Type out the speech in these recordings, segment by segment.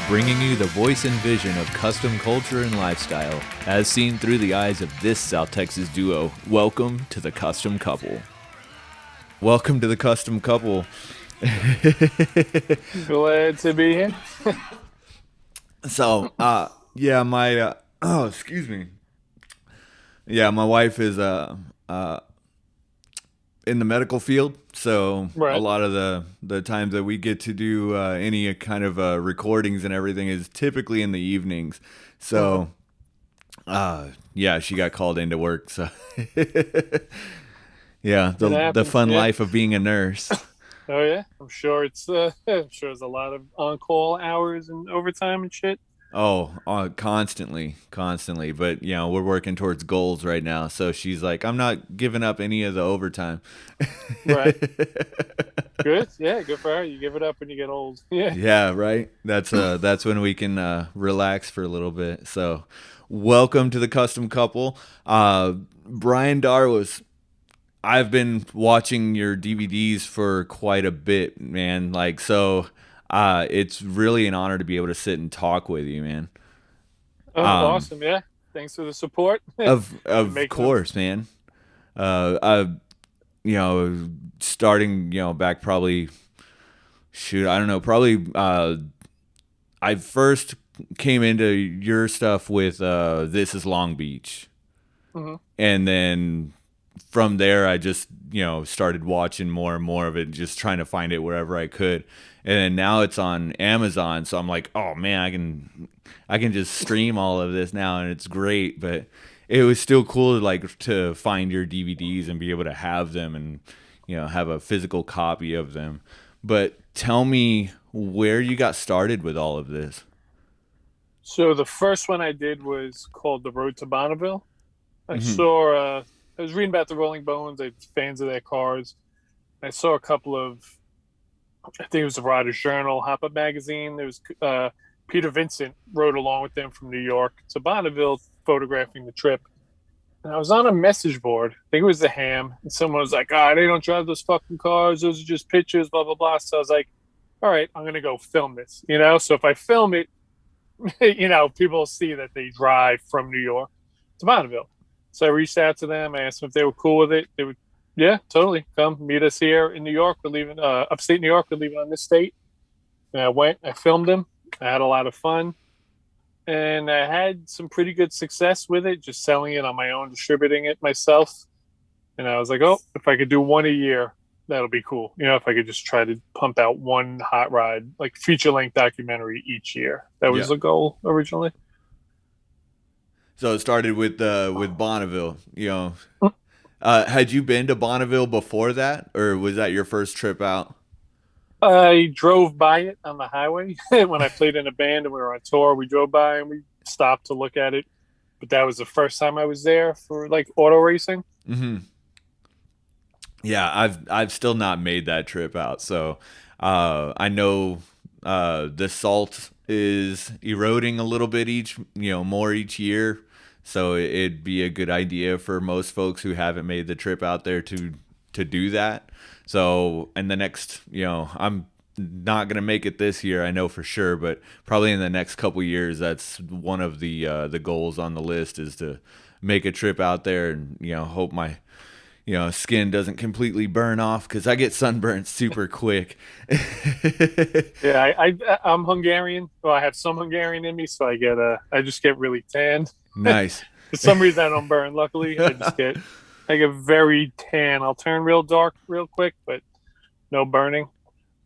Bringing you the voice and vision of custom culture and lifestyle, as seen through the eyes of this South Texas duo. Welcome to the Custom Couple. Welcome to the Custom Couple. Glad to be here. So, my excuse me. Yeah, my wife is in the medical field, so Right. a lot of the times that we get to do any kind of recordings and everything is typically in the evenings. So, she got called into work. So, yeah, the fun life of being a nurse. Oh yeah, I'm sure there's a lot of on-call hours and overtime and shit. Oh, constantly. But, we're working towards goals right now. So she's like, I'm not giving up any of the overtime. Right. Good. Yeah, good for her. You give it up when you get old. Yeah. Yeah, right. That's when we can relax for a little bit. So welcome to the Custom Couple. Brian Darwas, I've been watching your DVDs for quite a bit, man. It's really an honor to be able to sit and talk with you, man. Oh, awesome. Yeah. Thanks for the support. Of course, man. Starting, back probably, I first came into your stuff with This Is Long Beach. Mm-hmm. And then from there, I just, started watching more and more of it, just trying to find it wherever I could. And then now it's on Amazon, so I'm like, oh man, I can just stream all of this now, and it's great. But it was still cool to find your DVDs and be able to have them and have a physical copy of them. But tell me where you got started with all of this. So the first one I did was called The Road to Bonneville. I was reading about the Rolling Bones. I'm fans of their cars. I saw a couple of, I think it was the Riders Journal, Hop Up Magazine. There was Peter Vincent rode along with them from New York to Bonneville, photographing the trip. And I was on a message board. I think it was the Ham. And someone was like, they don't drive those fucking cars. Those are just pictures, blah, blah, blah. So I was like, all right, I'm going to go film this. So if I film it, people will see that they drive from New York to Bonneville. So I reached out to them. I asked them if they were cool with it. They would, yeah, totally. Come meet us here in New York. We're leaving upstate New York. We're leaving on this date. And I went, I filmed them. I had a lot of fun. And I had some pretty good success with it, just selling it on my own, distributing it myself. And I was like, if I could do one a year, that'll be cool. If I could just try to pump out one hot ride, like feature-length documentary each year. That was the goal originally. So it started with Bonneville. Had you been to Bonneville before that, or was that your first trip out? I drove by it on the highway when I played in a band and we were on tour. We drove by and we stopped to look at it, but that was the first time I was there for auto racing. Mm-hmm. Yeah, I've still not made that trip out, so I know the salt is eroding a little bit more each year. So it'd be a good idea for most folks who haven't made the trip out there to do that. So in the next, I'm not going to make it this year, I know for sure, but probably in the next couple years, that's one of the goals on the list is to make a trip out there and, hope my, skin doesn't completely burn off because I get sunburned super quick. Yeah, I'm Hungarian. Well, I have some Hungarian in me, so I just get really tanned. Nice. For some reason, I don't burn. Luckily, I get very tan. I'll turn real dark real quick, but no burning.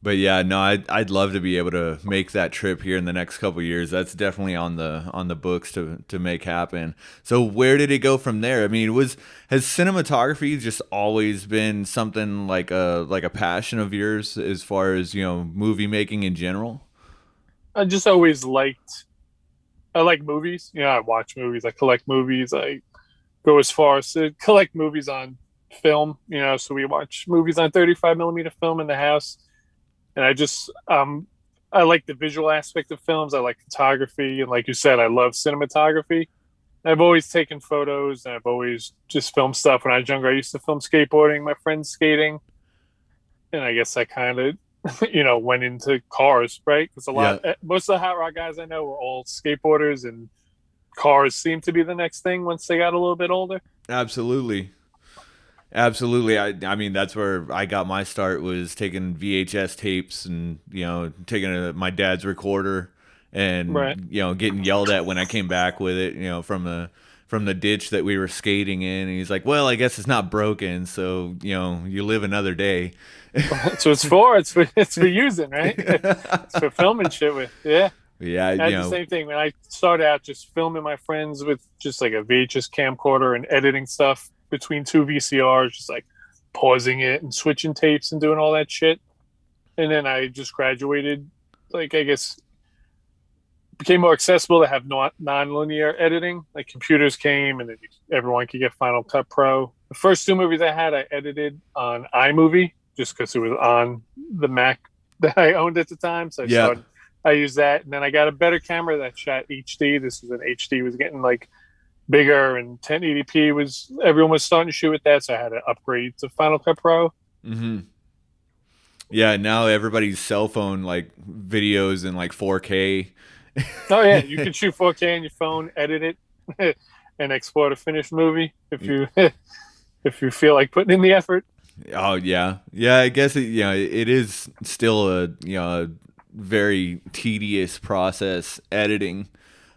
But yeah, no, I'd love to be able to make that trip here in the next couple of years. That's definitely on the books to make happen. So where did it go from there? I mean, has cinematography just always been something like a passion of yours as far as, movie making in general? I just always I like movies. I watch movies. I collect movies. I go as far as to collect movies on film. So we watch movies on 35 millimeter film in the house. and I like the visual aspect of films. I like photography, and like you said, I love cinematography. I've always taken photos, and I've always just filmed stuff. When I was younger, I used to film skateboarding, my friends skating, and I guess I kind of, went into cars, right? Because Yeah, most of the hot rod guys I know were all skateboarders, and cars seemed to be the next thing once they got a little bit older. absolutely. Absolutely. I mean, that's where I got my start, was taking VHS tapes and, taking my dad's recorder Right. and, getting yelled at when I came back with it, from the ditch that we were skating in. And he's like, well, I guess it's not broken. So, you live another day. That's what it's for. It's for using, right? It's for filming shit with. Yeah. Yeah, I had the same thing when I started out just filming my friends with just like a VHS camcorder and editing stuff between two VCRs, just like pausing it and switching tapes and doing all that shit. And then I just graduated, like, I guess became more accessible to have non-linear editing. Like computers came, and then everyone could get Final Cut Pro. The first two movies I had, I edited on iMovie just because it was on the Mac that I owned at the time. So yeah. I used that, and then I got a better camera that shot HD. This was an HD, was getting like bigger, and 1080p was everyone was starting to shoot with that. So I had to upgrade to Final Cut Pro. Hmm. Yeah, now everybody's cell phone like videos in like 4K. Oh yeah, you can shoot 4K on your phone, edit it, and export a finished movie if you if you feel like putting in the effort. Oh yeah, yeah. I guess it is still a very tedious process editing.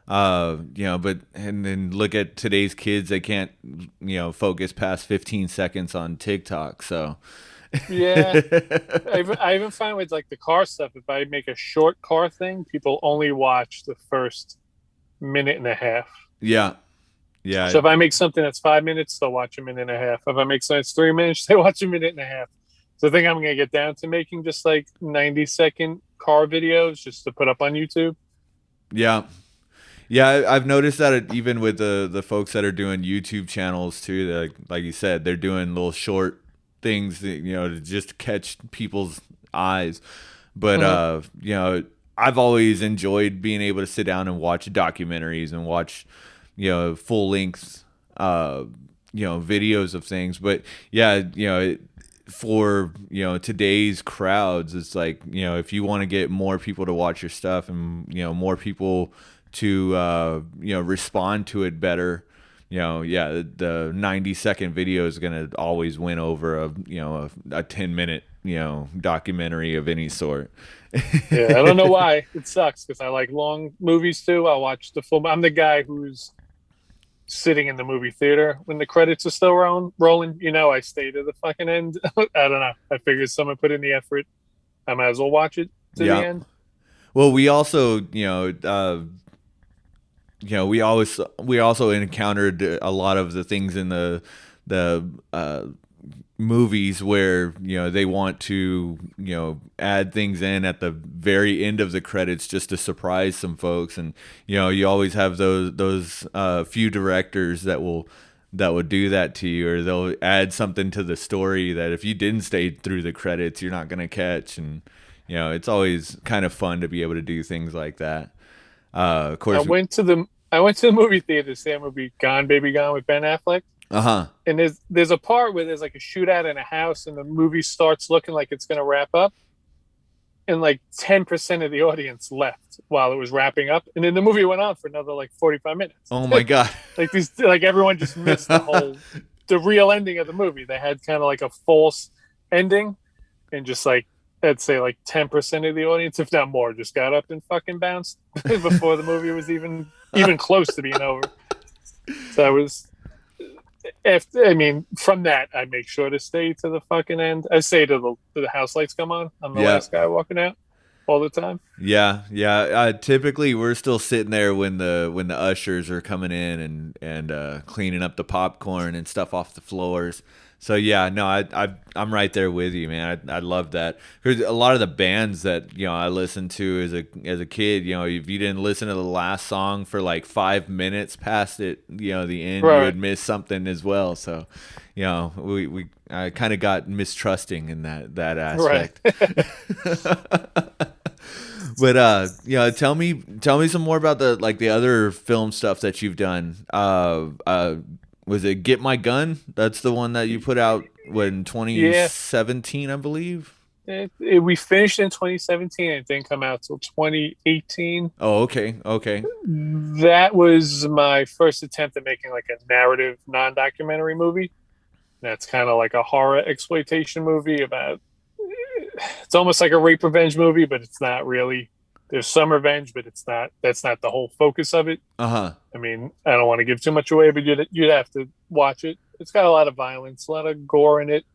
But and then look at today's kids; they can't focus past 15 seconds on TikTok. So Yeah, I even find with like the car stuff, if I make a short car thing, people only watch the first minute and a half. yeah, yeah, So if I make something that's 5 minutes, they'll watch a minute and a half. If I make something that's 3 minutes, they watch a minute and a half. So I think I'm gonna get down to making just like 90-second car videos just to put up on YouTube. yeah. Yeah, I've noticed that even with the folks that are doing YouTube channels too, like you said, they're doing little short things that, to just catch people's eyes. But Mm-hmm. I've always enjoyed being able to sit down and watch documentaries and watch, full length, videos of things. But yeah, for today's crowds, it's like, if you want to get more people to watch your stuff and more people to respond to it better, yeah, the 90-second video is gonna always win over a 10-minute documentary of any sort. Yeah, I don't know why it sucks because I like long movies too. I'll watch the full. I'm the guy who's sitting in the movie theater when the credits are still rolling. I stay to the fucking end. I don't know. I figured someone put in the effort. I might as well watch it to the Yeah. end. Well, we also we also encountered a lot of the things in the movies where they want to add things in at the very end of the credits just to surprise some folks. And you always have those few directors that would do that to you, or they'll add something to the story that if you didn't stay through the credits you're not going to catch. And it's always kind of fun to be able to do things like that. Of I course. went to the I went to the movie theater to see that movie Gone Baby Gone with Ben Affleck. Uh-huh. And there's a part where there's like a shootout in a house and the movie starts looking like it's gonna wrap up. And like 10% of the audience left while it was wrapping up. And then the movie went on for another like 45 minutes. Oh my god. Like everyone just missed the real ending of the movie. They had kind of like a false ending, and just like I'd say like 10% of the audience, if not more, just got up and fucking bounced before the movie was even close to being over. So I was, I mean, from that I make sure to stay to the fucking end. I say to the house lights come on. I'm the Yeah. last guy walking out all the time. Yeah, yeah. Typically, we're still sitting there when the ushers are coming in and cleaning up the popcorn and stuff off the floors. So yeah, no, I'm right there with you, man. I love that. There's a lot of the bands that I listened to as a kid. If you didn't listen to the last song for like 5 minutes past it, the end, you Right. would miss something as well. So, we I kind of got mistrusting in that Right. aspect. But tell me some more about the other film stuff that you've done. Was it Get My Gun? That's the one that you put out when Yeah. 2017, I believe. We finished in 2017. It didn't come out till 2018. Oh, okay, okay. That was my first attempt at making like a narrative non-documentary movie. That's kind of like a horror exploitation movie about, it's almost like a rape revenge movie, but it's not really. There's some revenge, but it's not. That's not the whole focus of it. Uh huh. I mean, I don't want to give too much away, but you'd have to watch it. It's got a lot of violence, a lot of gore in it,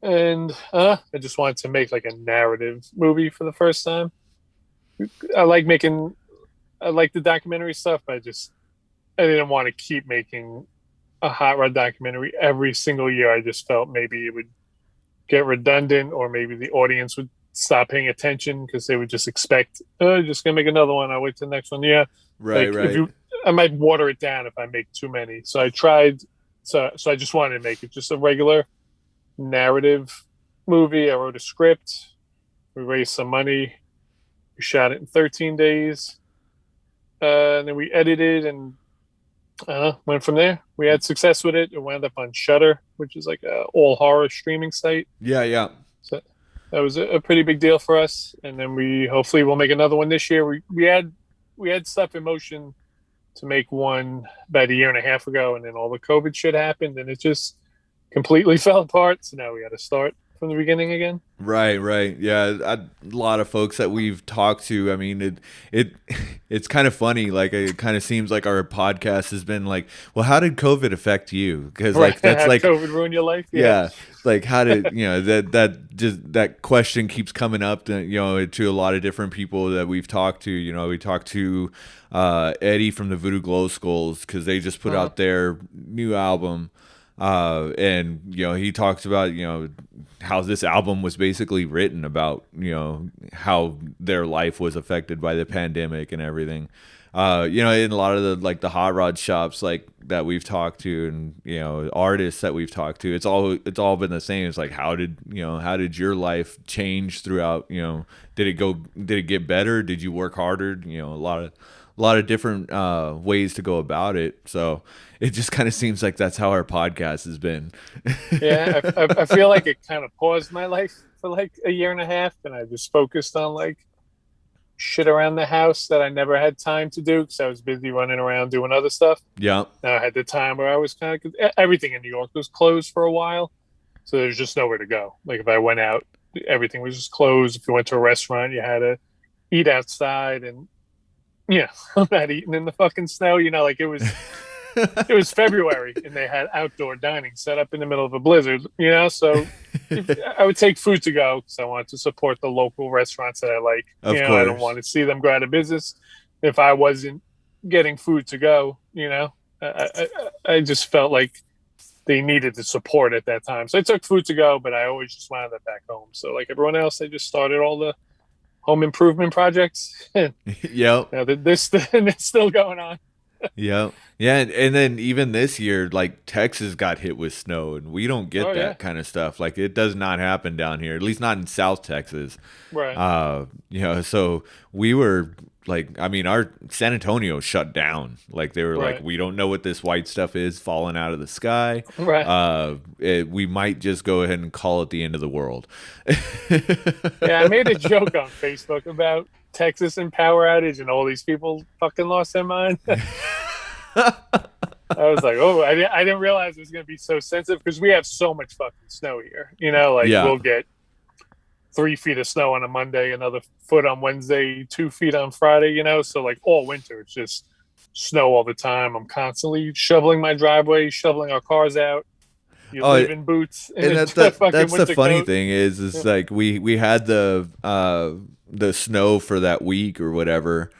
and I just wanted to make like a narrative movie for the first time. I like making, I like the documentary stuff, but I didn't want to keep making a hot rod documentary every single year. I just felt maybe it would get redundant, or maybe the audience would stop paying attention because they would just expect, oh, just gonna make another one. I'll wait till the next one. Yeah, Right, like if right. you, I might water it down if I make too many. So I tried. So I just wanted to make it just a regular narrative movie. I wrote a script. We raised some money. We shot it in 13 days. And then we edited and went from there. We had success with it. It wound up on Shutter, which is like a all horror streaming site. Yeah, yeah. So that was a pretty big deal for us. And then we hopefully will make another one this year. We had stuff in motion to make one about a year and a half ago, and then all the COVID shit happened, and it just completely fell apart. So now we got to start from the beginning again. Right, right. Yeah, a lot of folks that we've talked to. I mean, it it's kind of funny. Like, it kind of seems like our podcast has been like, well, how did COVID affect you? Because Right? like that's Have like, COVID ruin your life? Yeah. yeah, like how did that question keeps coming up to, to a lot of different people that we've talked to. We talked to Eddie from the Voodoo Glow Skulls because they just put out their new album. And he talks about how this album was basically written about how their life was affected by the pandemic and everything. In a lot of the hot rod shops like that we've talked to, and artists that we've talked to, it's all been the same. It's like, how did your life change throughout? Did it get better? Did you work harder? A lot of different ways to go about it. So it just kind of seems like that's how our podcast has been. Yeah, I feel like it kind of paused my life for like a year and a half, and I just focused on like shit around the house that I never had time to do because I was busy running around doing other stuff. Yeah. Now I had the time where I was kind of, everything in New York was closed for a while, so there's just nowhere to go. Like if I went out, everything was just closed. If you went to a restaurant, you had to eat outside, and yeah, I'm not eating in the fucking snow. Like it was February and they had outdoor dining set up in the middle of a blizzard. So I would take food to go because I wanted to support the local restaurants that I like. Of I don't course. want to see them go out of business if I wasn't getting food to go. I just felt like they needed the support at that time, so I took food to go. But I always just wound up back home. So like everyone else, I just started all the home improvement projects. Yep. This it's still going on. Yep. Yeah, and then even this year, like Texas got hit with snow, and we don't get Oh yeah, that kind of stuff. Like it does not happen down here, at least not in South Texas. right, So we were like, I mean, our San Antonio shut down. Like they were like, right, we don't know what this white stuff is falling out of the sky. right. We might just go ahead and call it the end of the world. Yeah, I made a joke on Facebook about Texas and power outage, and all these people fucking lost their mind. I was like, oh, I didn't realize it was going to be so sensitive because we have so much fucking snow here. Like Yeah. we'll get 3 feet of snow on a Monday, another foot on Wednesday, 2 feet on Friday. So like all winter, it's just snow all the time. I'm constantly shoveling my driveway, shoveling our cars out. You live in boots, and that's the funny coat. thing is like we had the snow for that week or whatever,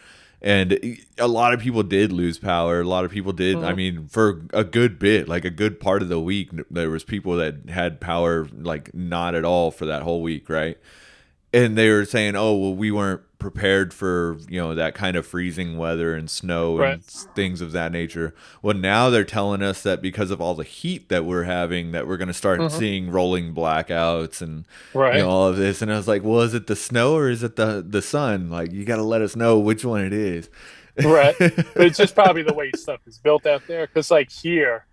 and a lot of people did lose power. A lot of people did. I mean, for a good bit, like a good part of the week, there was people that had power like not at all for that whole week, right? And they were saying, oh well, we weren't prepared for that kind of freezing weather and snow Right. and things of that nature. Well, now they're telling us that because of all the heat that we're having, that we're going to start Hmm. seeing rolling blackouts and Right. all of this. And I was like, well, is it the snow or is it the sun? Like, you got to let us know which one it is. Right. But it's just probably the way stuff is built out there. Because like here,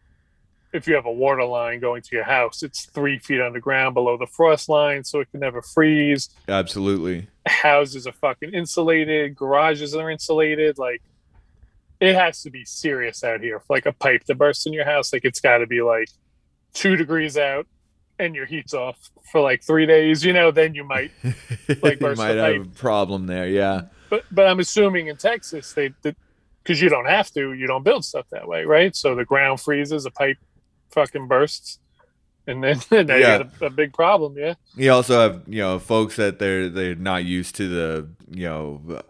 if you have a water line going to your house, it's 3 feet underground below the frost line, so it can never freeze. Absolutely. Houses are fucking insulated. Garages are insulated. Like it has to be serious out here. Like a pipe to burst in your house, like it's got to be like 2 degrees out, and your heat's off for like 3 days. Then you might like You burst the might have pipe. a problem there. Yeah. But I'm assuming in Texas they because you don't have to, you don't build stuff that way, right? So the ground freezes, a pipe fucking bursts, and then now you Yeah. got a big problem. Yeah. You also have folks that they're not used to the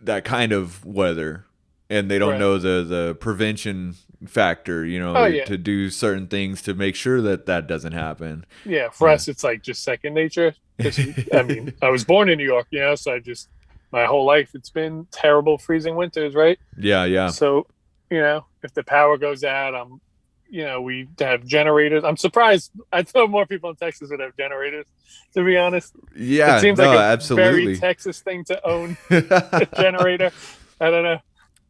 that kind of weather, and they don't Right. know the prevention factor. Oh yeah. To do certain things to make sure that doesn't happen. Yeah. For Yeah. us, it's like just second nature. Because I mean, I was born in New York, so I just my whole life it's been terrible freezing winters, right? Yeah. Yeah. So if the power goes out, we have generators. I'm surprised. I thought more people in Texas would have generators. To be honest, it Yeah. seems No. like a very Absolutely. Texas thing to own a generator. I don't know.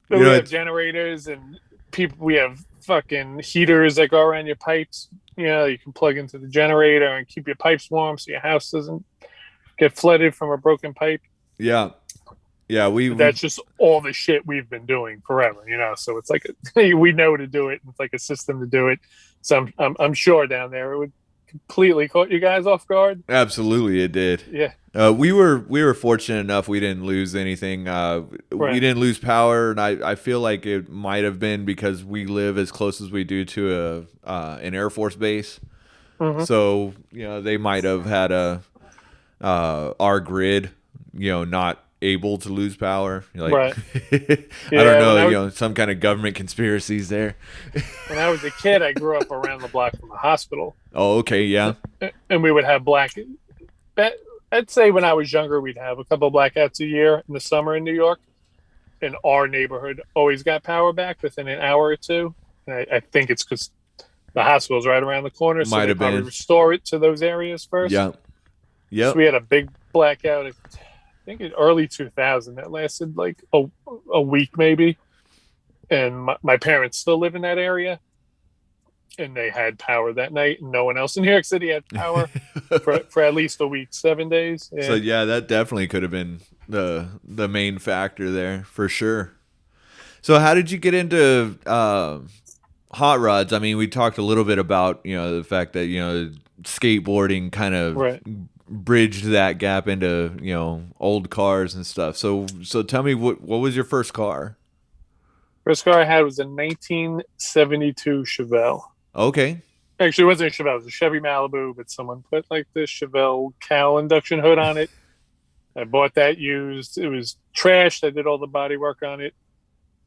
But You we know, have it's, generators and people. We have fucking heaters that go around your pipes. You can plug into the generator and keep your pipes warm so your house doesn't get flooded from a broken pipe. yeah. Yeah. That's just all the shit we've been doing forever, So it's like we know to do it. It's like a system to do it. So I'm sure down there it would completely caught you guys off guard. Absolutely, it did. Yeah. We were fortunate enough we didn't lose anything. We Right. didn't lose power, and I feel like it might have been because we live as close as we do to an Air Force base. Hmm. So they might have had our grid not able to lose power. Like Right. I don't Yeah. know, some kind of government conspiracies there. When I was a kid, I grew up around the block from the hospital, Oh, okay, yeah, and we would have I'd say when I was younger, we'd have a couple of blackouts a year in the summer in New York. And our neighborhood always got power back within an hour or two. And I think it's because the hospital's right around the corner, so Might they have probably been. restore it to those areas first. yeah, So yep, we had a big blackout. I think in early 2000 that lasted like a week maybe. And my parents still live in that area, and they had power that night. And no one else in New York City had power for at least a week, 7 days. So Yeah. yeah, that definitely could have been the main factor there for sure. So how did you get into hot rods? I mean, we talked a little bit about the fact that skateboarding kind of Right. bridged that gap into old cars and stuff. So tell me what was your first car? First car I had was a 1972 Chevelle. Okay. Actually, it wasn't a Chevelle. It was a Chevy Malibu, but someone put like the Chevelle cowl induction hood on it. I bought that used. It was trashed. I did all the body work on it.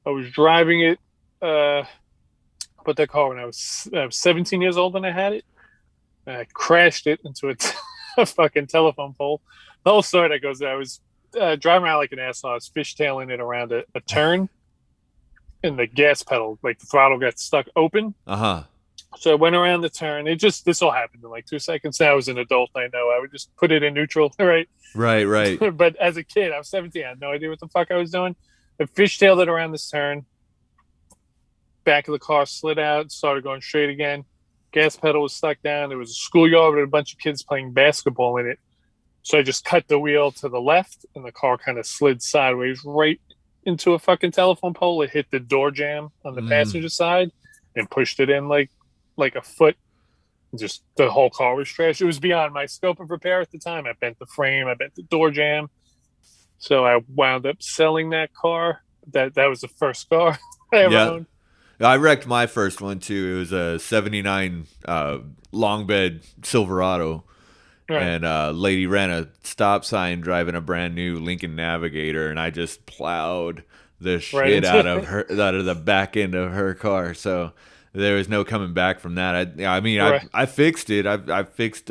I was driving it. I bought that car when I was 17 years old when I had it. I crashed it into a fucking telephone pole. The whole story that goes there, I was driving around like an asshole. I was fishtailing it around a turn, and the gas pedal, like the throttle got stuck open. Uh-huh. So I went around the turn. This all happened in like 2 seconds. Now I was an adult. I know. I would just put it in neutral, right? Right. But as a kid, I was 17. I had no idea what the fuck I was doing. I fishtailed it around this turn. Back of the car slid out, started going straight again. Gas pedal was stuck down. There was a schoolyard with a bunch of kids playing basketball in it. So I just cut the wheel to the left, and the car kind of slid sideways right into a fucking telephone pole. It hit the door jamb on the passenger side and pushed it in like a foot. Just the whole car was trashed. It was beyond my scope of repair at the time. I bent the frame, I bent the door jamb. So I wound up selling that car. That was the first car I ever owned. I wrecked my first one too. It was a '79 long bed Silverado, Right. and lady ran a stop sign driving a brand new Lincoln Navigator, and I just plowed the shit out of the back end of her car. So there was no coming back from that. I fixed it. I fixed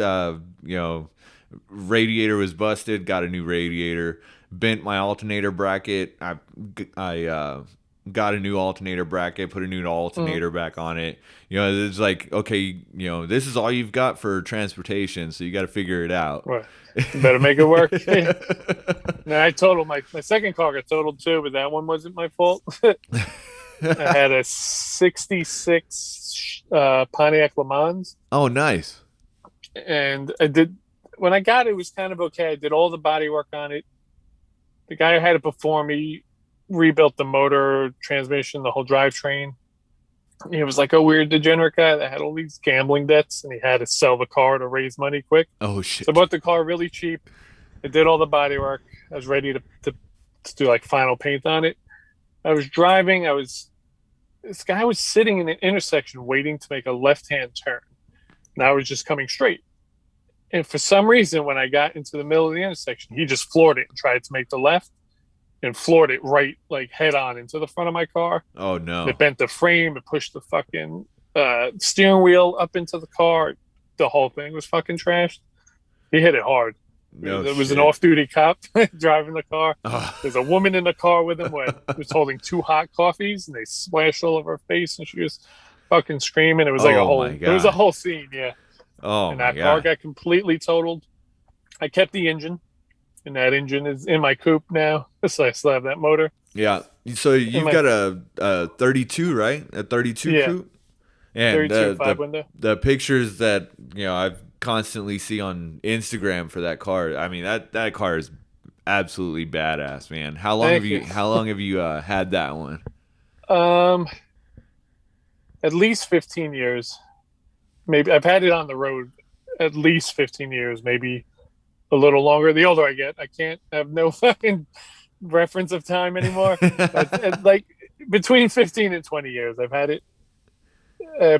radiator was busted, got a new radiator. bent my alternator bracket. I got a new alternator bracket, put a new Mm, alternator back on it. It's like, okay, this is all you've got for transportation, so you got to figure it out. well, you better make it work. Now I totaled my second car got totaled too, but that one wasn't my fault. I had a '66 Pontiac Le Mans, Oh, nice. and I did when I got it, it was kind of okay. I did all the body work on it. The guy who had it before me rebuilt the motor, transmission, the whole drivetrain. He was like a weird degenerate guy that had all these gambling debts, and he had to sell the car to raise money quick. Oh So I shit. bought the car really cheap. I did all the body work. I was ready to do like final paint on it. I was driving. This guy was sitting in an intersection waiting to make a left hand turn. And I was just coming straight. And for some reason, when I got into the middle of the intersection, he just floored it and tried to make the left and floored it right like head on into the front of my car. Oh It no. bent the frame. It pushed the fucking steering wheel up into the car. The whole thing was fucking trashed. He hit it hard. No There was an shit. off-duty cop driving the car. Oh, There's a woman in the car with him who was holding two hot coffees, and they splashed all over her face, and she was fucking screaming. It was like oh my it was a god. whole scene, yeah. Oh And my that car god. got completely totaled. I kept the engine, and that engine is in my coupe now, so I still have that motor. Yeah. So In you've my got a 32, right? A 32 yeah, coupe? And 32 five window. the pictures that I've constantly see on Instagram for that car. I mean, that car is absolutely badass, man. Thank you. How long have you had that one? Um, at least 15 years. Maybe I've had it on the road at least 15 years, maybe a little longer. The older I get, I can't have no fucking reference of time anymore. But like between 15 and 20 years, I've had it.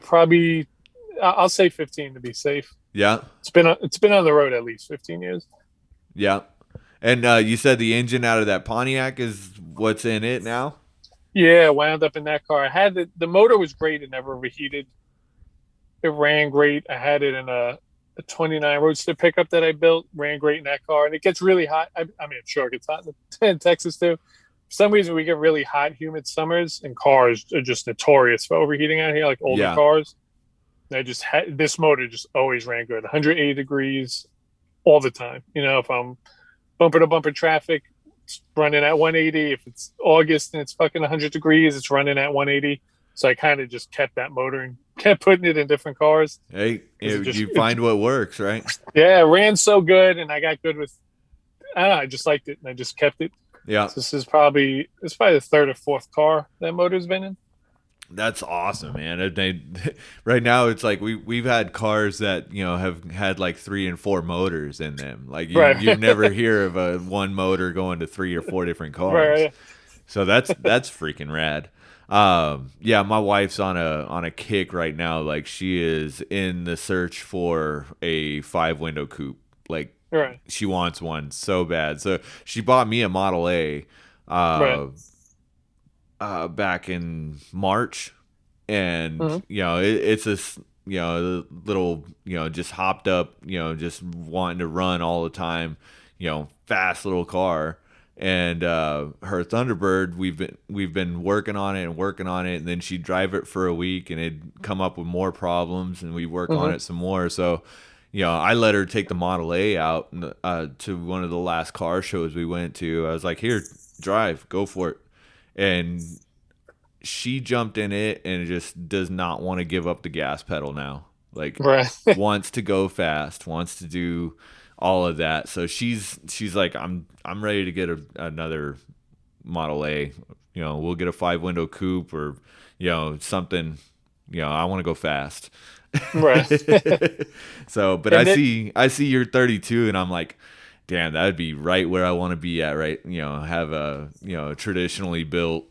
Probably, I'll say 15 to be safe. Yeah. It's been on the road at least 15 years. Yeah. And you said the engine out of that Pontiac is what's in it now? Yeah, I wound up in that car. I had the motor was great. It never overheated. It ran great. I had it in a 29 Roadster pickup that I built. Ran great in that car, and it gets really hot. I mean, I'm sure it gets hot in Texas too. For some reason, we get really hot, humid summers, and cars are just notorious for overheating out here, like older Yeah. cars. And I just had this motor just always ran good, 180 degrees all the time. If I'm bumper to bumper traffic, it's running at 180. If it's August and it's fucking 100 degrees, it's running at 180. So I kind of just kept that motor and kept putting it in different cars Hey, because you find what works, right? yeah, it ran so good, and I got good with. I don't know, I just liked it, and I just kept it. Yeah. So it's probably the third or fourth car that motor's been in. That's awesome, man. Right now, it's like we've had cars that have had like 3 and 4 motors in them. Like Right, you've never hear of a one motor going to 3 or 4 different cars. right. So that's freaking rad. Yeah, my wife's on a kick right now. Like she is in the search for a 5 window coupe. Like Right, she wants one so bad. So she bought me a Model A. right. Uh, back in March, and Mm-hmm. it's a little just hopped up, just wanting to run all the time, fast little car. And her Thunderbird, we've been working on it and working on it, and then she'd drive it for a week, and it'd come up with more problems, and we work on Mm-hmm. it some more. So, I let her take the Model A out to one of the last car shows we went to. I was like, "Here, drive, go for it." And she jumped in it and just does not want to give up the gas pedal now. Like Right, wants to go fast, wants to do all of that. So she's like, I'm ready to get another Model A. We'll get a 5 window coupe or something. I want to go fast. right. So, but And then I see you're 32, and I'm like, damn, that'd be right where I want to be at. Right, have a traditionally built,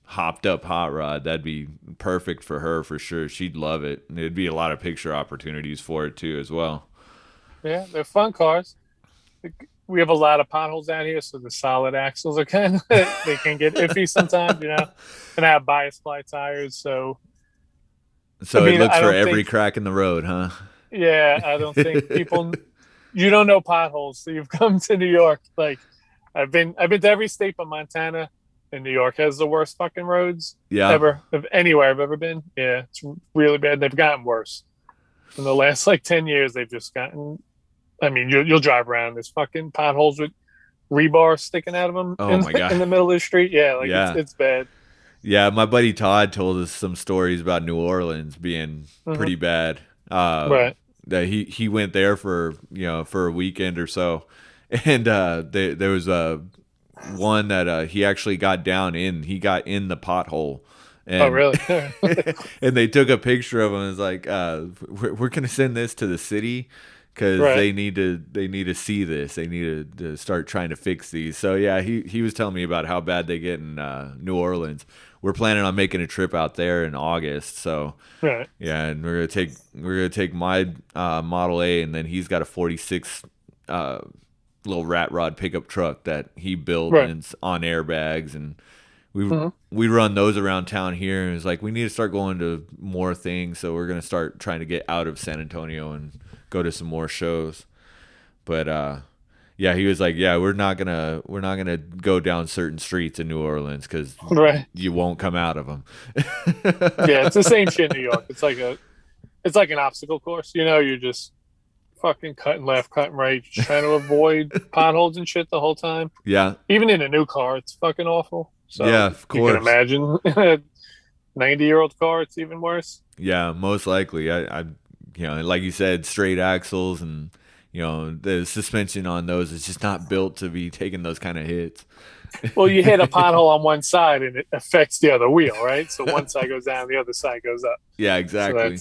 hopped up hot rod. That'd be perfect for her for sure. She'd love it. And it'd be a lot of picture opportunities for it too as well. yeah, they're fun cars. We have a lot of potholes out here, so the solid axles are kind of they can get iffy sometimes. And I have bias ply tires, so I So it mean, looks I for don't every think, crack in the road, huh? yeah, I don't think people. You don't know potholes, so you've come to New York. Like I've been to every state but Montana, and New York has the worst fucking roads Yeah. ever of anywhere I've ever been. Yeah, it's really bad. They've gotten worse in the last like 10 years. They've just gotten. I mean, you'll drive around. There's fucking potholes with rebar sticking out of them Oh in my god. in the middle of the street. Yeah, like it's Yeah. it's bad. Yeah, my buddy Todd told us some stories about New Orleans being Hmm. pretty bad. Right. That he went there for for a weekend or so, and there was a one that he actually got down in. He got in the pothole, Oh, and really? and they took a picture of him. It's like we're gonna send this to the city because Right. they need to see this. They need to start trying to fix these. So yeah, he was telling me about how bad they get in New Orleans. We're planning on making a trip out there in August. So Right. yeah, and we're gonna take my Model A, and then he's got a '46 uh, little rat rod pickup truck that he built Right. and it's on airbags, and Hmm. we run those around town here. And it's like we need to start going to more things, so we're gonna start trying to get out of San Antonio and go to some more shows. But yeah, he was like, yeah, we're not gonna go down certain streets in New Orleans because Right. you won't come out of them. Yeah, it's the same shit in New York. It's like an obstacle course. You're just fucking cutting left, cutting right, just trying to avoid potholes and shit the whole time. Yeah, Even in a new car, it's fucking awful. yeah, So of you can course. imagine a 90-year-old car, it's even worse. Yeah, most likely. Like you said, straight axles and the suspension on those is just not built to be taking those kind of hits. Well, you hit a pothole on one side and it affects the other wheel, right? So one side goes down, the other side goes up. Yeah, So exactly.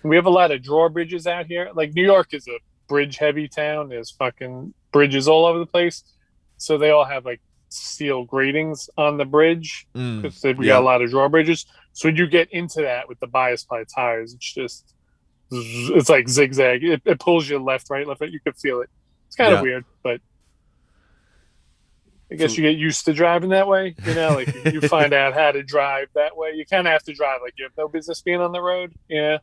we have a lot of drawbridges out here. Like New York is a bridge heavy town. There's fucking bridges all over the place. So they all have like steel gratings on the bridge Mm, because we got a yeah, lot of drawbridges. So when you get into that with the bias ply tires, it's like zigzag. It pulls you left, right, left, right. You could feel it. It's kind of yeah. weird, but I guess So you get used to driving that way. Like you find out how to drive that way. You kind of have to drive like you have no business being on the road. Yeah,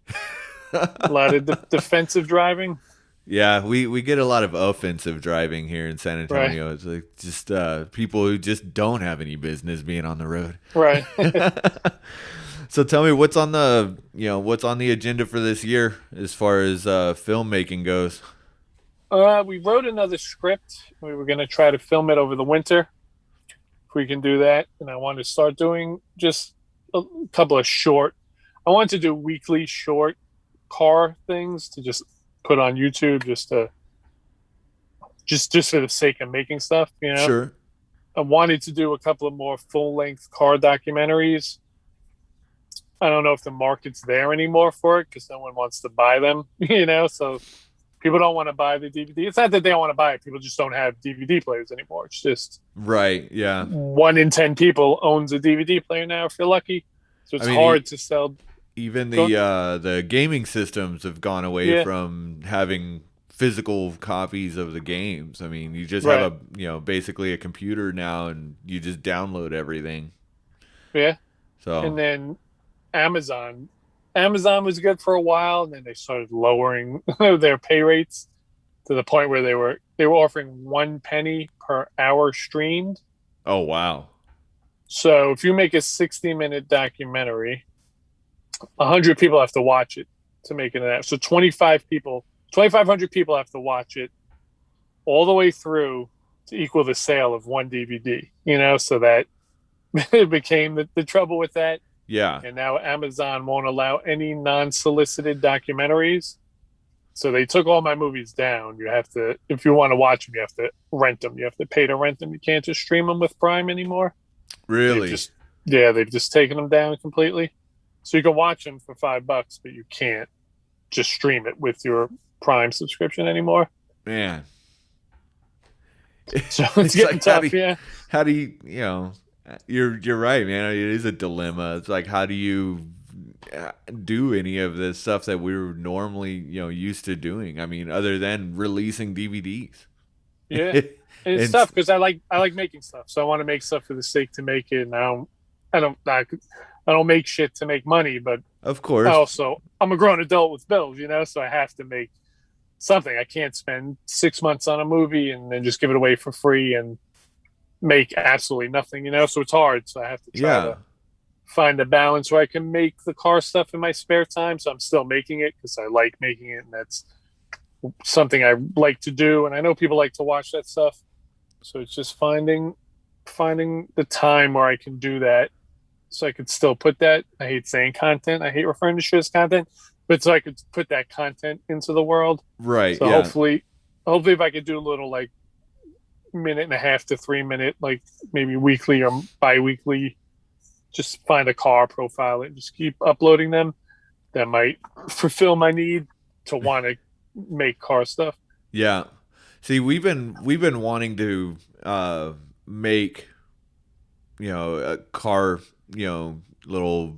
a lot of defensive driving. yeah, we get a lot of offensive driving here in San Right, Antonio. It's like just people who just don't have any business being on the road. right. So tell me what's on the what's on the agenda for this year as far as filmmaking goes. We wrote another script. We were going to try to film it over the winter if we can do that. And I want to start doing just a couple of short. I want to do weekly short car things to just put on YouTube, just for the sake of making stuff. Sure. I wanted to do a couple of more full length car documentaries. I don't know if the market's there anymore for it because no one wants to buy them. So people don't want to buy the DVD. It's not that they don't want to buy it. People just don't have DVD players anymore. It's just Right. Yeah. 1 in 10 people owns a DVD player now if you're lucky. So I it's mean, hard to sell. even Go, the gaming systems have gone away yeah, from having physical copies of the games. I mean, you just have right. basically a computer now, and you just download everything. Yeah. So And then Amazon. Amazon was good for a while, and then they started lowering their pay rates to the point where they were offering 1 penny per hour streamed. oh wow. So if you make a 60-minute documentary, 100 people have to watch it to make it an app. So 2,500 people have to watch it all the way through to equal the sale of one DVD. So that it became the trouble with that. Yeah. And now Amazon won't allow any non-solicited documentaries. So they took all my movies down. You have to, if you want to watch them, you have to rent them. You have to pay to rent them. You can't just stream them with Prime anymore. They've Really? just, yeah, they've just taken them down completely. So you can watch them for $5, but you can't just stream it with your Prime subscription anymore. Man. So it's It's getting like tough. Yeah, how do you're right, man. It is a dilemma. It's like how do you do any of the stuff that we were normally used to doing? I mean, other than releasing DVDs. yeah. And it's And tough because I like making stuff, so I want to make stuff for the sake to make it. And I don't make shit to make money, but of I course, also I'm a grown adult with bills, so I have to make something. I can't spend 6 months on a movie and then just give it away for free and make absolutely nothing, So it's hard. So I have to try Yeah. to find a balance where I can make the car stuff in my spare time. So I'm still making it because I like making it, and that's something I like to do. And I know people like to watch that stuff. So it's just finding the time where I can do that, so I could still put that. I hate saying content. I hate referring to shit as content, but so I could put that content into the world. Right. So Yeah. hopefully, if I could do a little like minute and a half to 3 minute, like maybe weekly or bi-weekly, just find a car profile and just keep uploading them. That might fulfill my need to want to make car stuff. Yeah. See, we've been wanting to make, a car, little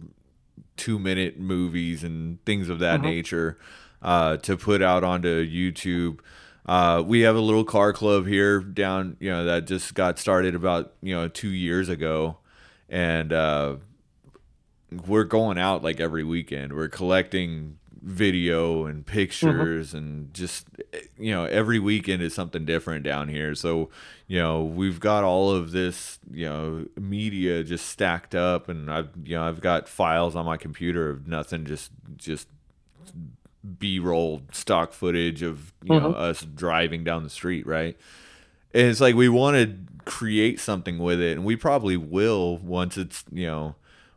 2-minute movies and things of that Mm-hmm. nature, to put out onto YouTube. We have a little car club here down, that just got started about, 2 years ago. And we're going out like every weekend. We're collecting video and Mm-hmm. pictures, and just, every weekend is something different down here. So, we've got all of this, media just stacked up, and I've got files on my computer of nothing, just B-roll stock footage of, Mm-hmm. us driving down the street, right? And it's like we want to create something with it, and we probably will once it's,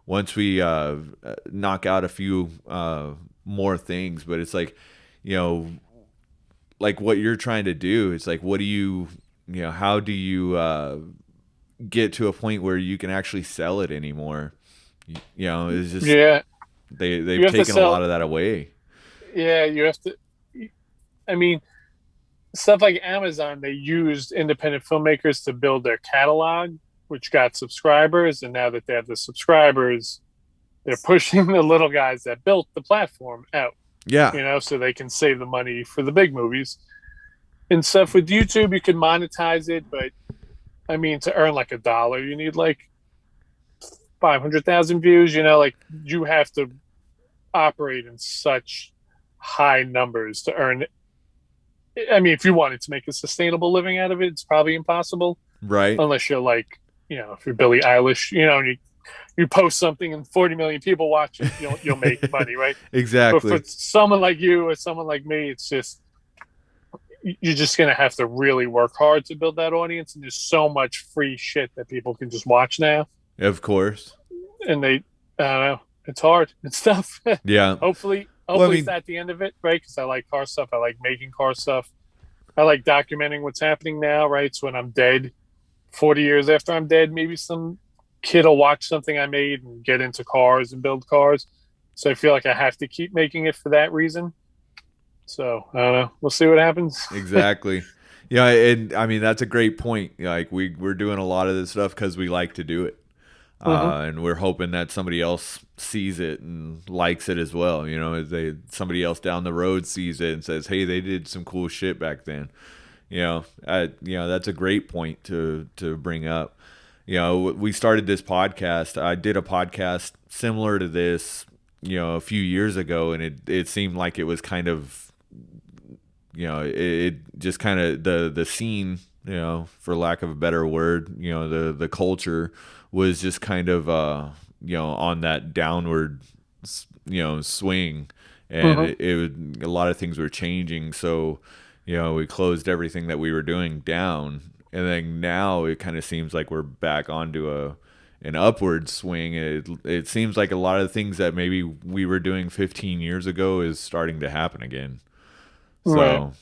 once we knock out a few more things. But it's like, you know like what you're trying to do. It's like, what do how do you get to a point where you can actually sell it anymore? It's just Yeah, you they've have to taken a sell. lot of that away. Yeah, you have to. I mean, stuff like Amazon, they used independent filmmakers to build their catalog, which got subscribers. And now that they have the subscribers, they're pushing the little guys that built the platform out, Yeah. so they can save the money for the big movies and stuff. With YouTube, you can monetize it, but I mean, to earn like $1, you need like 500,000 views. Like you have to operate in such high numbers to earn. I mean, if you wanted to make a sustainable living out of it, it's probably impossible Right. unless you're like, if you're Billie Eilish, and you post something and 40 million people watch it, you'll make money, right? But for Exactly. someone like you or someone like me, it's just you're just gonna have to really work hard to build that audience. And there's so much free shit that people can just watch now, Of course. and I don't know, it's hard, it's tough. Yeah. Well, I Hopefully it's mean, at the end of it, right? Because I like car stuff. I like making car stuff. I like documenting what's happening now, right? So when I'm dead, 40 years after I'm dead, maybe some kid will watch something I made and get into cars and build cars. So I feel like I have to keep making it for that reason. So I don't know. We'll see what happens. exactly. Yeah, and I mean that's a great point. Like we're doing a lot of this stuff because we like to do it, Mm-hmm. and we're hoping that somebody else sees it and likes it as well. Somebody else down the road sees it and says, "Hey, they did some cool shit back then." That's a great point to bring up. We started this podcast. I did a podcast similar to this, a few years ago, and it seemed like it was kind of, it just kind of the scene, for lack of a better word, the culture was just kind of on that downward swing, and Mm-hmm. a lot of things were changing. So we closed everything that we were doing down, and then now it kind of seems like we're back onto an upward swing. It seems like a lot of the things that maybe we were doing 15 years ago is starting to happen again. Right. So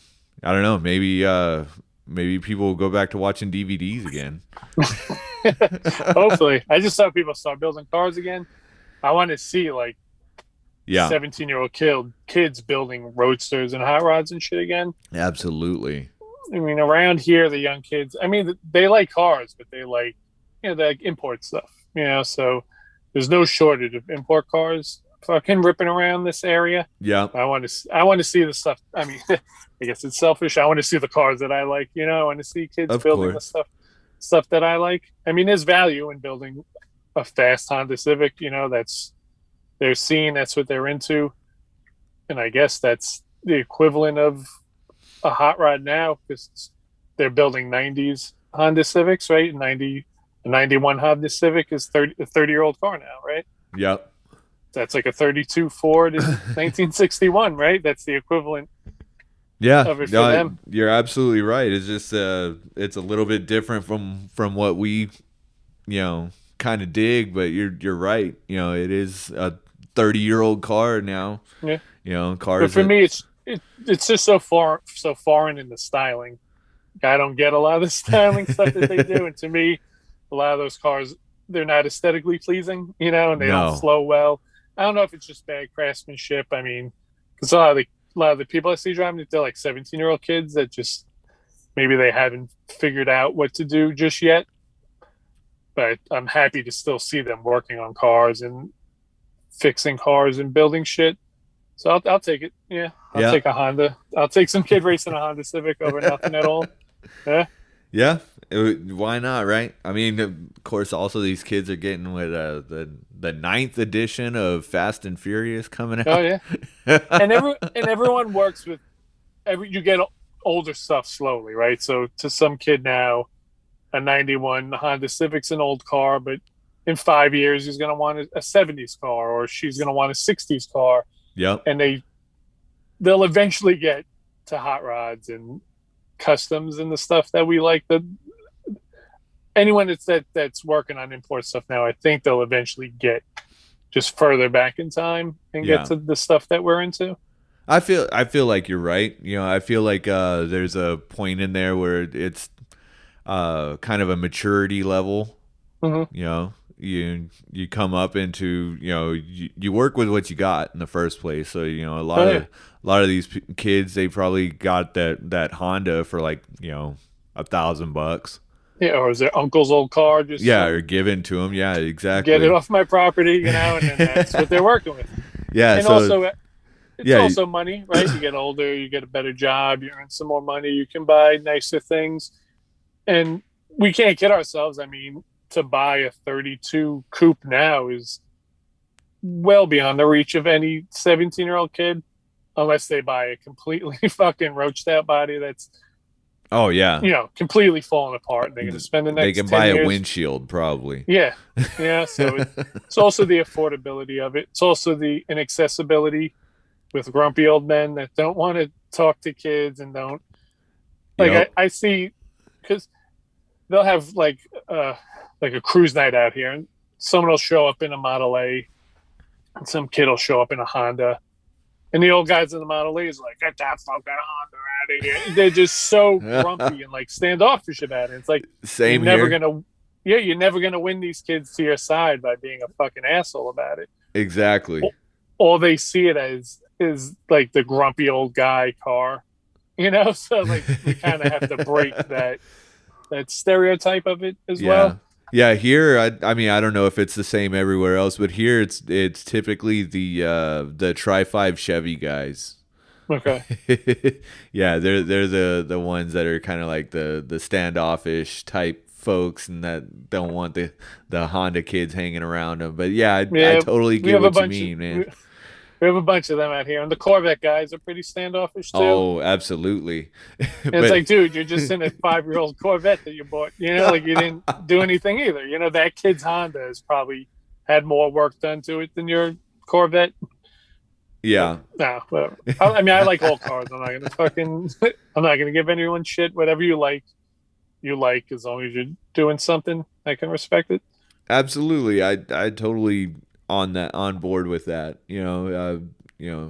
I don't know. Maybe people will go back to watching DVDs again. Hopefully. I just saw people start building cars again. I want to see like Yeah, 17-year-old kids building roadsters and hot rods and shit again. absolutely. I mean, around here, the young kids, I mean, they like cars, but they like, they like import stuff, so there's no shortage of import cars fucking ripping around this area. Yeah, I want to see the stuff. I mean, I guess it's selfish. I want to see the cars that I like, I want to see kids of building the course. stuff that I like. I mean, there's value in building a fast Honda Civic, that's their scene, that's what they're into. And I guess that's the equivalent of a hot rod now because they're building 90s Honda Civics, right? 91 Honda Civic is 30-year-old car now, right? Yep. That's like a 32 Ford in 1961, right? That's the equivalent Yeah, of it for no, them. you're absolutely right. It's just it's a little bit different from what we kind of dig, but you're right. It is a 30-year-old car now. Yeah. But Cars for that me, it's just so foreign in the styling. I don't get a lot of the styling stuff that they do, and to me, a lot of those cars they're not aesthetically pleasing, and they don't no. flow well. I don't know if it's just bad craftsmanship. I mean, because a lot of the people I see driving, they're like 17-year-old kids that just maybe they haven't figured out what to do just yet. But I'm happy to still see them working on cars and fixing cars and building shit. So I'll take it. Yeah, I'll Yeah. take a Honda. I'll take some kid racing a Honda Civic over nothing at all. Yeah. Yeah, why not, right? I mean, of course, also these kids are getting with the ninth edition of Fast and Furious coming Oh out. yeah. And everyone works with you get older stuff slowly, right? So to some kid now, a 91 Honda Civic's an old car, but in 5 years he's going to want a 70s car or she's going to want a 60s car, Yep. and they'll eventually get to hot rods and customs and the stuff that we like. The anyone that's working on import stuff now, I think they'll eventually get just further back in time and get Yeah. to the stuff that we're into. I feel like you're right. I feel like there's a point in there where it's kind of a maturity level. Mm-hmm. You come up into you work with what you got in the first place. So a lot Oh of yeah, these kids, they probably got that Honda for like $1,000. yeah. Or is their uncle's old car? Just Yeah, or given to them. Yeah, get it exactly. off my property, and then that's what they're working with. Yeah. And So also, it's yeah. also money, right? You get older, you get a better job, you earn some more money, you can buy nicer things, and we can't kid ourselves. I mean, to buy a 32 coupe now is well beyond the reach of any 17-year-old kid, unless they buy a completely fucking roached out body that's Oh yeah. completely falling apart, and they're going to spend the They next can buy 10 a years. windshield probably. Yeah, yeah. So it's also the affordability of it. It's also the inaccessibility with grumpy old men that don't want to talk to kids and don't like. Yep. I see because they'll have like a cruise night out here, and someone will show up in a Model A, and some kid will show up in a Honda, and the old guys in the Model A is like, "Get that fucking Honda out of here!" They're just so grumpy and like standoffish about it. It's like Same here. you're never gonna win these kids to your side by being a fucking asshole about it. Exactly. All they see it as is like the grumpy old guy car, So like we kind of have to break that stereotype of it as Yeah. well. Yeah, here I mean I don't know if it's the same everywhere else, but here it's typically the Tri-5 Chevy guys. Okay. Yeah, they're the ones that are kind of like the standoffish type folks and that don't want the Honda kids hanging around them. But yeah, I Yeah, totally we get have a what you bunch of mean, man. we have a bunch of them out here, and the Corvette guys are pretty standoffish too. Oh, absolutely. And it's But like, dude, you're just in a 5-year-old Corvette that you bought. Like you didn't do anything either. That kid's Honda has probably had more work done to it than your Corvette. But yeah. no, whatever. I mean, I like all cars. I'm not gonna give anyone shit. Whatever you like, as long as you're doing something, I can respect it. Absolutely. I totally on board with that.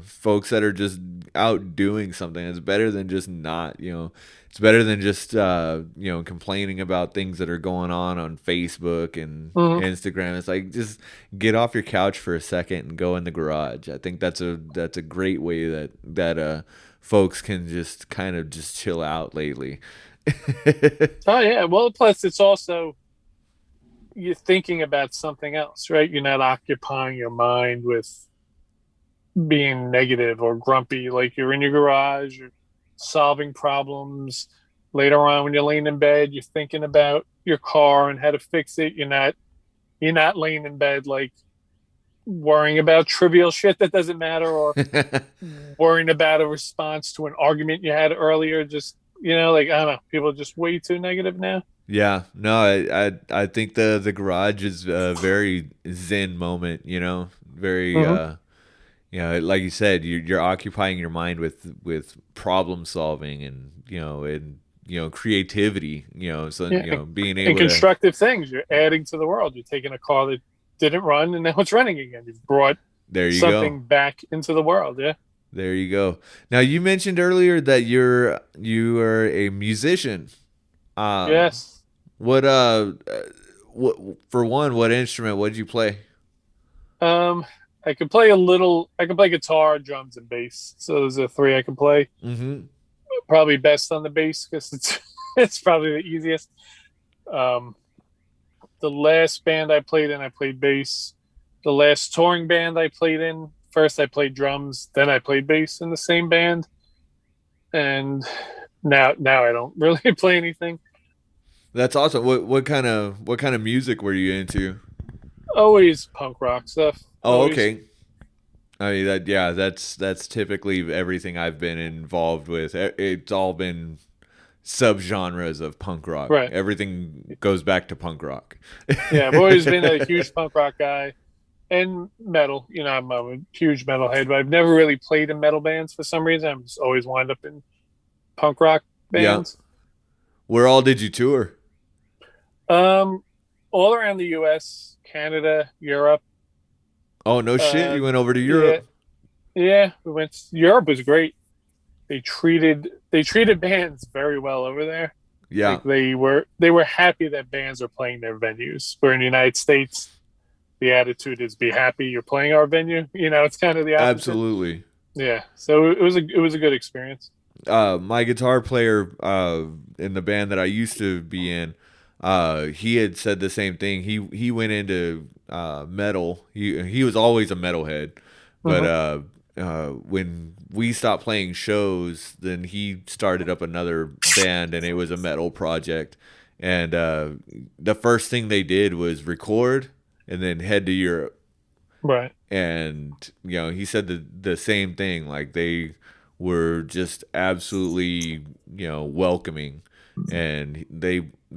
Folks that are just out doing something is better than just not, it's better than just complaining about things that are going on Facebook and Mm-hmm. Instagram. It's like just get off your couch for a second and go in the garage. I think that's a great way that folks can just kind of just chill out lately. Oh yeah. Well, plus it's also you're thinking about something else, right? You're not occupying your mind with being negative or grumpy. Like you're in your garage, you're solving problems. Later on, when you're laying in bed, you're thinking about your car and how to fix it. You're not laying in bed like worrying about trivial shit that doesn't matter, or worrying about a response to an argument you had earlier. Just, like, I don't know, people are just way too negative now. Yeah, no, I think the garage is a very zen moment, very Hmm. like you said, you're occupying your mind with problem solving and creativity, so Yeah, being and able to. constructive things you're adding to the world. You're taking a car that didn't run and now it's running again. You've brought There you go. something back into the world. Yeah. There you go. Now you mentioned earlier that you are a musician. Um, Yes. what what for one, what instrument? What did you play? Um, I could play a little. I can play guitar, drums, and bass. So those are three I can play. Mm-hmm. Probably best on the bass because it's it's probably the easiest. Um, the last band I played in, I played bass. The last touring band I played in, first I played drums, then I played bass in the same band, and now I don't really play anything. That's awesome. What kind of music were you into? Always punk rock stuff. Oh, Always. okay. I mean that yeah, that's typically everything I've been involved with. It's all been subgenres of punk rock. Right. Everything goes back to punk rock. Yeah, I've always been a huge punk rock guy and metal. I'm a huge metal head, but I've never really played in metal bands for some reason. I'm just always wind up in punk rock Yeah. bands. Where all did you tour? Um, all around the U.S., Canada, Europe. Oh, no shit. Uh, You went over to yeah, Europe. yeah. We went. Europe was great. They treated bands very well over there. Yeah. Like they were happy that bands are playing their venues. Where in the United States, the attitude is be happy you're playing our venue. It's kind of the opposite. Absolutely. Yeah. So it was a good experience. My guitar player in the band that I used to be in, he had said the same thing. He went into metal. He was always a metalhead, but Hmm. when we stopped playing shows, then he started up another band, and it was a metal project. And the first thing they did was record and then head to Europe. Right. And he said the same thing, like they were just absolutely welcoming, and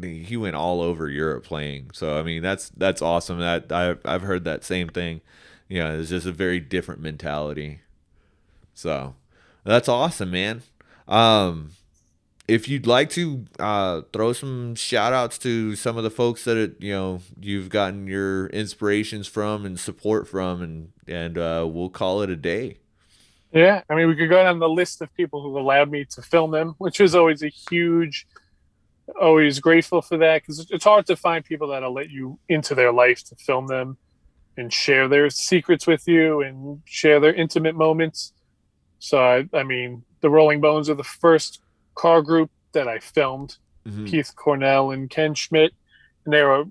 he went all over Europe playing. So I mean that's awesome. That I've heard that same thing. It's just a very different mentality. So that's awesome, man. um if you'd like to throw some shout outs to some of the folks that you've gotten your inspirations from and support from, and we'll call it a day. Yeah. I mean, we could go down the list of people who allowed me to film them, which was always a huge. Always grateful for that because it's hard to find people that'll let you into their life to film them and share their secrets with you and share their intimate moments. So I mean, the Rolling Bones are the first car group that I filmed. Hmm. Keith Cornell and Ken Schmidt, and they were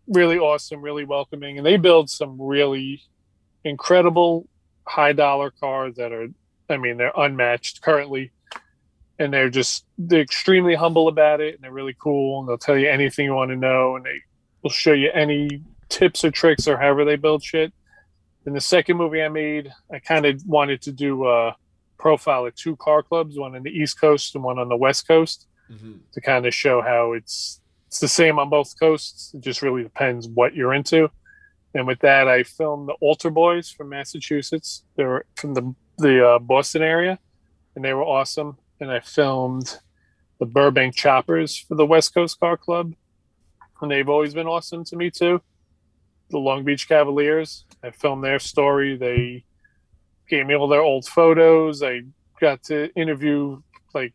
really awesome, really welcoming, and they build some really incredible high dollar cars that are, I mean, they're unmatched currently, and they're extremely humble about it, and they're really cool, and they'll tell you anything you want to know, and they will show you any tips or tricks or however they build shit. In the second movie I made, I kind of wanted to do a profile of two car clubs, one on the East Coast and one on the West Coast, Hmm. to kind of show how it's the same on both coasts. It just really depends what you're into. And with that, I filmed the Altar Boys from Massachusetts. They were from the Boston area, and they were awesome. And I filmed the Burbank Choppers for the West Coast Car Club, and they've always been awesome to me too. The Long Beach Cavaliers, I filmed their story. They gave me all their old photos. I got to interview like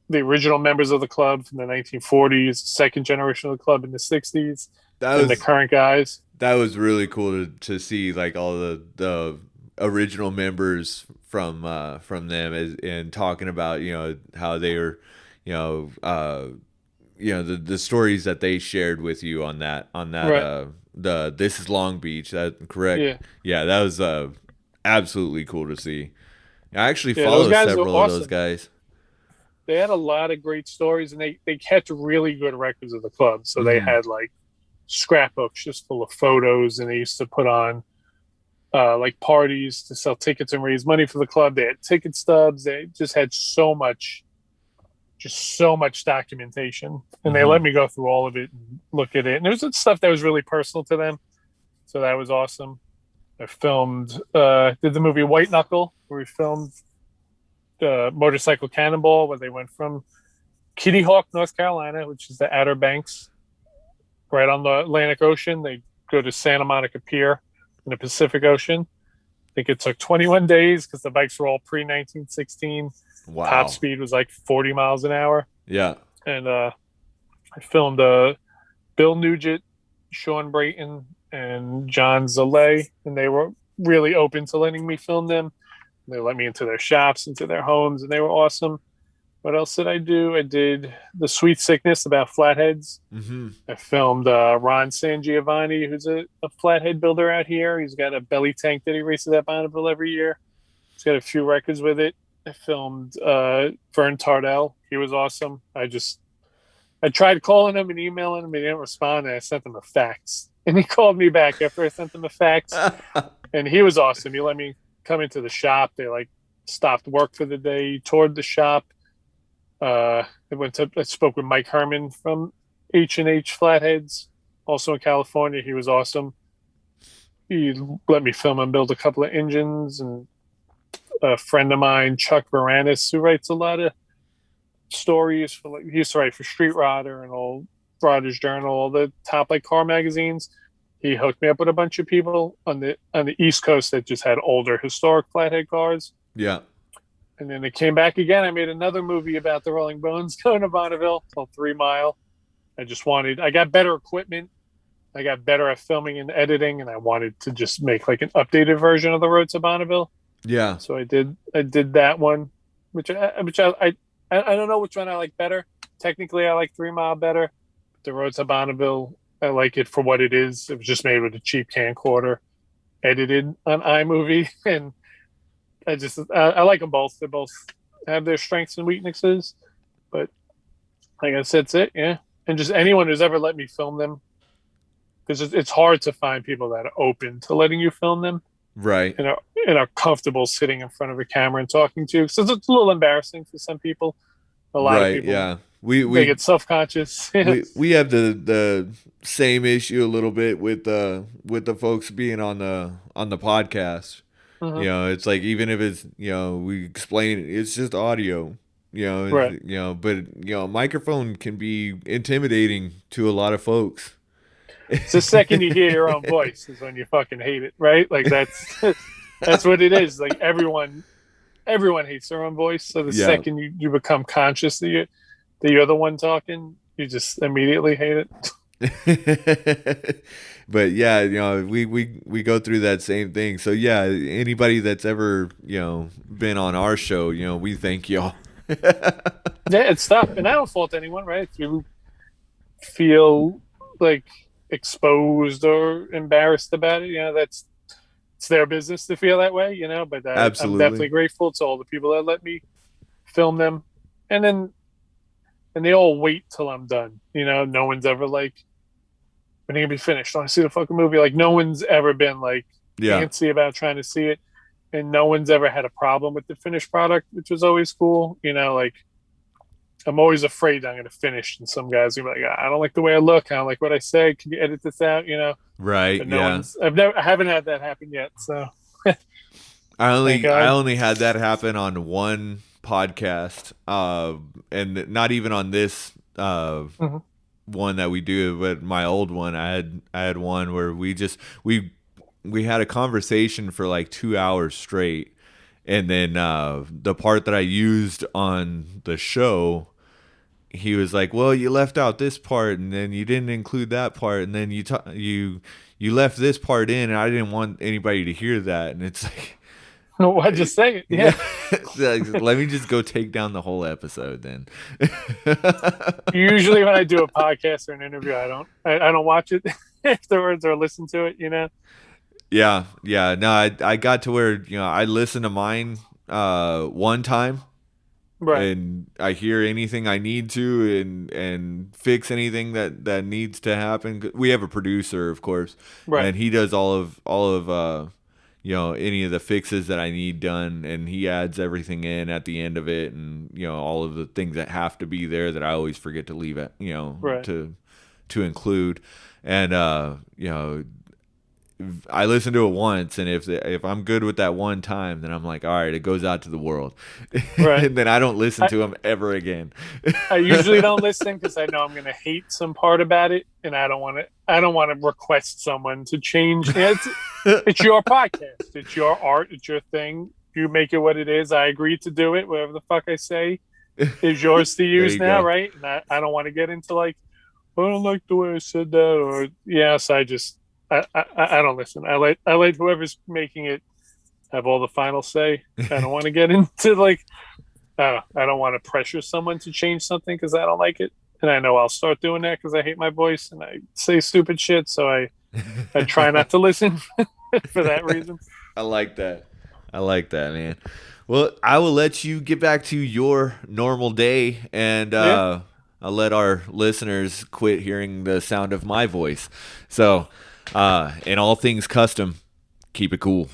the original members of the club from the 1940s, second generation of the club in the 60s, that and the was current guys. that was really cool to see, like all the original members from them, and talking about how they were, you know uh the stories that they shared with you on that Right. the This Is Long Beach, that correct? Yeah. Yeah, that was absolutely cool to see. I actually Yeah. Those follow guys are several of those awesome. guys. They had a lot of great stories, and they kept really good records of the club. So they Hmm. had like scrapbooks just full of photos, and they used to put on like parties to sell tickets and raise money for the club. They had ticket stubs. They just had so much documentation, and they Mm-hmm. let me go through all of it and look at it. And there was stuff that was really personal to them, so that was awesome. I filmed, did the movie White Knuckle, where we filmed Motorcycle Cannonball, where they went from Kitty Hawk, North Carolina, which is the Outer Banks, right on the Atlantic Ocean. They go to Santa Monica Pier in the Pacific Ocean. I think it took 21 days because the bikes were all pre 1916. Top Wow. speed was like 40 miles an hour. Yeah. And I filmed Bill Nugent, Sean Brayton, and John Zalay, and they were really open to letting me film them. They let me into their shops, into their homes, and they were awesome. What else did I do? I did The Sweet Sickness about flatheads. Mm-hmm. I filmed Ron Sangiovanni, who's a flathead builder out here. He's got a belly tank that he races at Bonneville every year. He's got a few records with it. I filmed Vern Tardell. He was awesome. I tried calling him and emailing him. He didn't respond, and I sent him a fax. And he called me back after I sent him a fax, and he was awesome. He let me come into the shop. They like stopped work for the day. He toured the shop. I spoke with Mike Herman from H&H Flatheads, also in California. He was awesome. He let me film and build a couple of engines. And a friend of mine, Chuck Varanis, who writes a lot of stories for, like, he used to write for Street Rodder and all Rodder's Journal, all the top like car magazines. He hooked me up with a bunch of people on the East Coast that just had older historic flathead cars. Yeah. And then it came back again. I made another movie about the Rolling Bones going to Bonneville, called 3 Mile. I got better equipment. I got better at filming and editing, and I wanted to just make like an updated version of the Road to Bonneville. Yeah. So I did that one, which I don't know which one I like better. Technically, I like 3 Mile better. But the Road to Bonneville, I like it for what it is. It was just made with a cheap camcorder, edited on iMovie, and I like them both. They both have their strengths and weaknesses, but I guess that's it. Yeah, and just anyone who's ever let me film them, because it's hard to find people that are open to letting you film them Right. and are comfortable sitting in front of a camera and talking to you. So it's a little embarrassing for some people. A lot of Right. people, Yeah. they get self conscious. We have the same issue a little bit with the folks being on the podcast. You Mhm. know, it's like, even if it's, we explain it, it's just audio. Right. But microphone can be intimidating to a lot of folks. It's the second you hear your own voice is when you fucking hate it, right? Like that's what it is. Like everyone hates their own voice. So the Yeah. second you become conscious that you're the one talking, you just immediately hate it. But yeah, we go through that same thing. So yeah, anybody that's ever, been on our show, we thank y'all. Yeah, it's tough, and I don't fault anyone, right? If you feel like exposed or embarrassed about it, it's their business to feel that way, But I'm Absolutely. definitely grateful to all the people that let me film them, and then they all wait till I'm done. No one's ever like, when are you gonna be finished? I want to see the fucking movie. Like, no one's ever been like Yeah. antsy about trying to see it, and no one's ever had a problem with the finished product, which was always cool. Like, I'm always afraid I'm gonna finish, and some guys are gonna be like, I don't like the way I look. I don't like what I say. Can you edit this out? Right. But Yeah. I haven't had that happen yet. So I thank only I God. only had that happen on one podcast, and not even on this Mhm. one that we do, but my old one. I had one where we had a conversation for like 2 hours straight, and then the part that I used on the show, he was like, "Well, you left out this part, and then you didn't include that part, and then you left this part in, and I didn't want anybody to hear that." And it's like, Why'd you say it? yeah, Yeah. like, let me just go take down the whole episode then. Usually when I do a podcast or an interview, I don't watch it afterwards or listen to it. Yeah, yeah. No, I got to where, I listened to mine one time, Right. and I hear anything I need to, and fix anything that needs to happen. We have a producer, of course, Right. and he does all of any of the fixes that I need done, and he adds everything in at the end of it, and all of the things that have to be there that I always forget to leave it, Right. to include. And I listen to it once, and if I'm good with that one time, then I'm like, all right, it goes out to the world, Right. and then I don't listen I, to him ever again. I usually don't listen because I know I'm going to hate some part about it, and I don't want to. I don't want to request someone to change. It's your podcast. It's your art. It's your thing. You make it what it is. I agree to do it. Whatever the fuck I say is yours to There use you now, go. right? And I don't want to get into like, I don't like the way I said that, or yes, I don't listen. I let whoever's making it have all the final say. I don't want to get into like, I don't want to pressure someone to change something because I don't like it, and I know I'll start doing that because I hate my voice and I say stupid shit. So I try not to listen for that reason. I like that. I like that, man. Well, I will let you get back to your normal day, and Yeah. I'll let our listeners quit hearing the sound of my voice. So, in all things custom, keep it cool.